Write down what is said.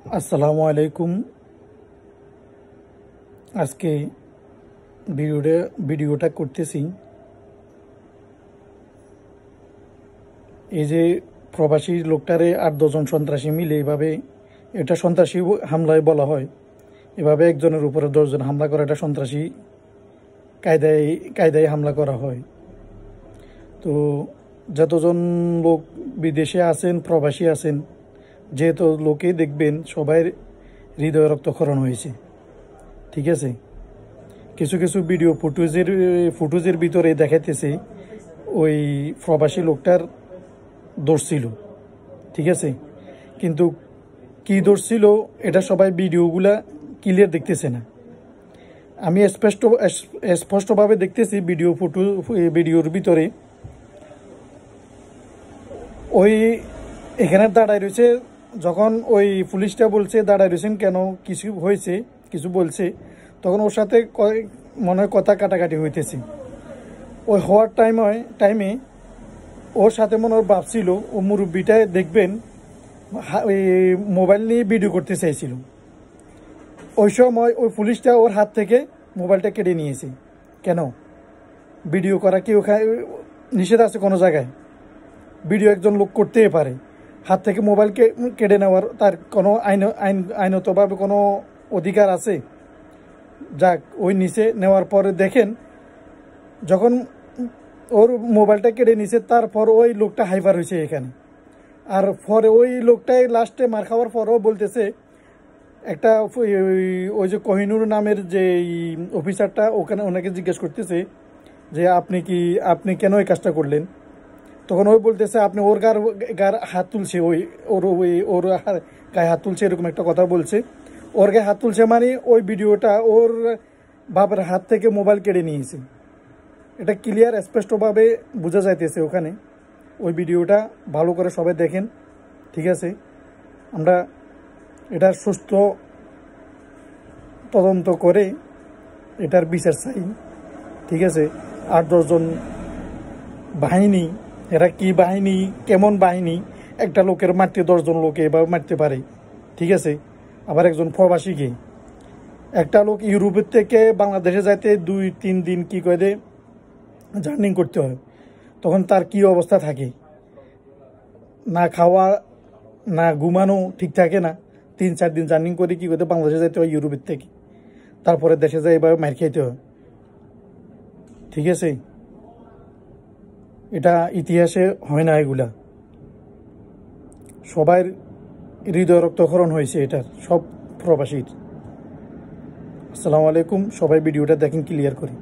আসসালামু আলাইকুম। আজকে ভিডিওটা করতেছি। এই যে প্রবাসী লোকটারে 8-10 জন সন্ত্রাসী মিলে এভাবে, এটা সন্ত্রাসী হামলায় বলা হয়। এভাবে একজনের উপরে 10 জন হামলা করা, এটা সন্ত্রাসী কায়দায় কায়দায় হামলা করা হয়। তো যতজন লোক বিদেশে আছেন, প্রবাসী আছেন, যেহেতু লোকে দেখবেন সবাই হৃদয় রক্তক্ষরণ হয়েছে। ঠিক আছে, কিছু কিছু ভিডিও ফুটেজের ভিতরে দেখাইতেছে ওই প্রবাসী লোকটার দোষ ছিল। ঠিক আছে, কিন্তু কি দোষ ছিল এটা সবাই ভিডিওগুলা ক্লিয়ার দেখতেছে না। আমি স্পষ্টভাবে দেখতেছি ভিডিওর ভিতরে ওই এখানে দাঁড়ায় রয়েছে। যখন ওই পুলিশটা বলছে দাঁড়ায় রয়েছেন কেন, কিছু হয়েছে, কিছু বলছে, তখন ওর সাথে মনে হয় কথা কাটাকাটি হইতেছে। ওই হওয়ার টাইমে ওর সাথে মনে ওর বাপ ছিল, ও মুরব্বিটায় দেখবেন ওই মোবাইল নিয়ে ভিডিও করতে চাইছিল। ওই সময় ওই পুলিশটা ওর হাত থেকে মোবাইলটা কেড়ে নিয়েছে। কেন? ভিডিও করা কি ওখানে নিষেধ আছে কোনো জায়গায়? ভিডিও একজন লোক করতেই পারে, হাত থেকে মোবাইল কেড়ে নেওয়ার তার কোনো আইনতভাবে কোনো অধিকার আছে? যাক, ওই নিচে নেওয়ার পরে দেখেন যখন ওর মোবাইলটা কেড়ে নিছে, তারপর ওই লোকটা হাইপার হয়েছে এখানে। আর পরে ওই লোকটাই লাস্টে মার খাওয়ার পরও বলতেছে, একটা ওই যে কোহিনুর নামের যে অফিসারটা ওখানে ওনাকে জিজ্ঞেস করতেছে যে আপনি কেন এই কাজটা করলেন? তখন ওই বলতেছে আপনি ওর গার হাত তুলছে, ওর গায়ে হাত তুলছে, এরকম একটা কথা বলছে। ওর গায়ে হাত তুলছে মানে ওই ভিডিওটা ওর বাবার হাত থেকে মোবাইল কেড়ে নিয়েছে। এটা ক্লিয়ার স্পষ্টভাবে বোঝা যাইতেছে ওখানে। ওই ভিডিওটা ভালো করে সবাই দেখেন। ঠিক আছে, আমরা এটার সুস্থ তদন্ত করে এটার বিচার চাই। ঠিক আছে, 8-10 জন বাহিনী, এরা কি বাহিনী, কেমন বাহিনী? একটা লোকের মারতে 10 জন লোকে এভাবে মারতে পারে? ঠিক আছে, আবার একজন প্রবাসীকে, একটা লোক ইউরোপের থেকে বাংলাদেশে যাইতে 2-3 দিন কি করে জার্নি করতে হয়, তখন তার কি অবস্থা থাকে? না খাওয়া না ঘুমানো ঠিক থাকে না। 3-4 দিন জার্নি করে কি করতে বাংলাদেশে যাইতে হয় ইউরোপের থেকে, তারপরে দেশে যাই এভাবে মার খাইতে হয়। ঠিক আছে, এটা ইতিহাসে হয় না এগুলা। সবাই হৃদয় রক্তক্ষরণ হয়েছে এটার, সব প্রবাসীর। আসসালামু আলাইকুম, সবাই ভিডিওটা দেখেন ক্লিয়ার করে।